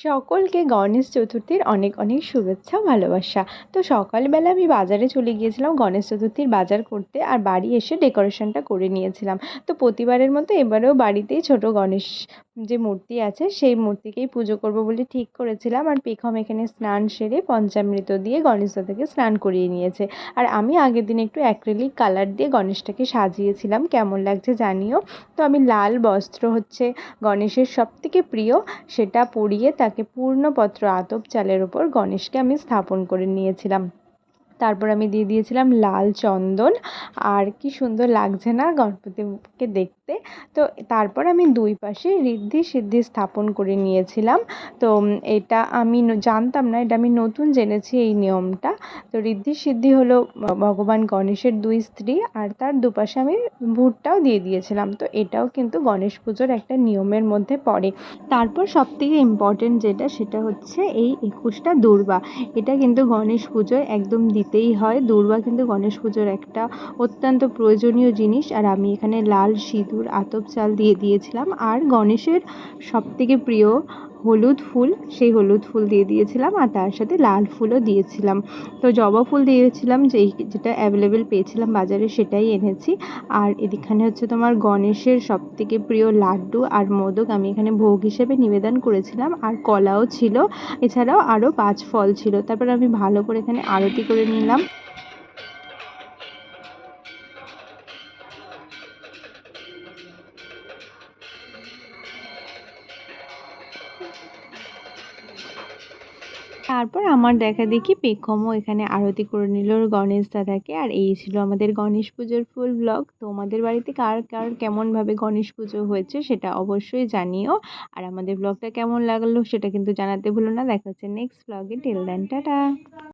সকলকে গণেশ চতুর্থীর অনেক অনেক শুভেচ্ছা ভালোবাসা। তো সকালবেলা আমি বাজারে চলে গিয়েছিলাম গণেশ চতুর্থীর বাজার করতে, আর বাড়ি এসে ডেকোরেশনটা করে নিয়েছিলাম। তো প্রতিবারের মতো এবারেও বাড়িতেই ছোট গণেশ যে মূর্তি আছে সেই মূর্তিকেই পুজো করব বলে ঠিক করেছিলাম। আর পেখম এখানে স্নান সেরে পঞ্চামৃত দিয়ে গণেশ দাদাকে স্নান করিয়ে নিয়েছে। আর আমি আগের দিন একটু অ্যাক্রিলিক কালার দিয়ে গণেশটাকে সাজিয়েছিলাম, কেমন লাগছে জানিও। তো আমি লাল বস্ত্র হচ্ছে গণেশের সবথেকে প্রিয়, সেটা পরিয়ে তাকে পূর্ণপত্র আতপ চালের ওপর গণেশকে আমি স্থাপন করে নিয়েছিলাম। তারপর আমি দিয়ে দিয়েছিলাম লাল চন্দন। আর কি সুন্দর লাগছে না গণপতিকে দেখতে। তো তারপর আমি দুই পাশে ঋদ্ধি সিদ্ধি স্থাপন করে নিয়েছিলাম। তো এটা আমি জানতাম না, এটা আমি নতুন জেনেছি এই নিয়মটা। তো ঋদ্ধি সিদ্ধি হলো ভগবান গণেশের দুই স্ত্রী, আর তার দুপাশে আমি ভূতটাও দিয়ে দিয়েছিলাম। তো এটাও কিন্তু গণেশ পুজোর একটা নিয়মের মধ্যে পড়ে। তারপর সবথেকে ইম্পর্টেন্ট যেটা, সেটা হচ্ছে এই 21টা দূর্বা। এটা কিন্তু গণেশ পুজোয় একদম দিতেই হয়। দূর্বা কিন্তু গণেশ পুজোর একটা অত্যন্ত প্রয়োজনীয় জিনিস। আর আমি এখানে লাল সিঁদুর আতপ চাল দিয়ে দিয়েছিলাম, আর গণেশের সবথেকে প্রিয় হলুদ ফুল, সেই হলুদ ফুল দিয়ে দিয়েছিলাম, আর তার সাথে লাল ফুলও দিয়েছিলাম। তো জবা ফুল দিয়েছিলাম, যেটা অ্যাভেলেবেল পেয়েছিলাম বাজারে সেটাই এনেছি। আর এখানে হচ্ছে তোমার গণেশের সবথেকে প্রিয় লাড্ডু আর মোদক আমি এখানে ভোগ হিসেবে নিবেদন করেছিলাম, আর কলাও ছিল। এছাড়াও আরও 5 ফল ছিল। তারপর আমি ভালো করে এখানে আরতি করে নিলাম। তারপর আমার দেখা দেখি পেখমও এখানে আরতি করে নিল গণেশ দাদাকে। আর এই ছিল আমাদের গণেশ পুজোর ফুল ব্লগ। তোমাদের বাড়িতে কার কার কেমনভাবে গণেশ পুজো হয়েছে সেটা অবশ্যই জানিও। আর আমাদের ব্লগটা কেমন লাগলো সেটা কিন্তু জানাতে ভুলো না। দেখা হচ্ছে নেক্সট ব্লগে। Till then tata.